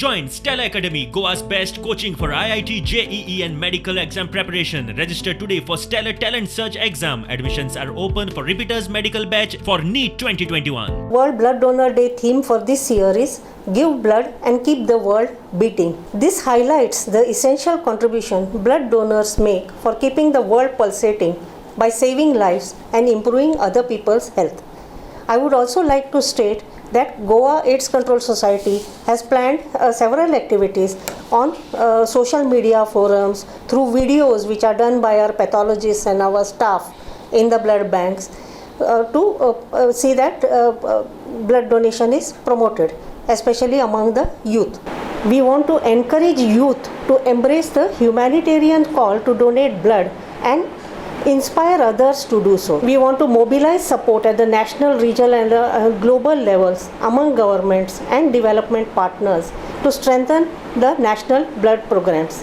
Join Stella Academy, Goa's best coaching for IIT, JEE and medical exam preparation. Register today for Stellar Talent Search exam. Admissions are open for repeaters medical batch for NEET 2021. World Blood Donor Day theme for this year is Give Blood and Keep the World Beating. This highlights the essential contribution blood donors make for keeping the world pulsating by saving lives and improving other people's health. I would also like to state that Goa AIDS Control Society has planned several activities on social media forums through videos which are done by our pathologists and our staff in the blood banks to see that blood donation is promoted, especially among the youth. We want to encourage youth to embrace the humanitarian call to donate blood and inspire others to do so. We want to mobilize support at the national, regional and global levels among governments and development partners to strengthen the national blood programs.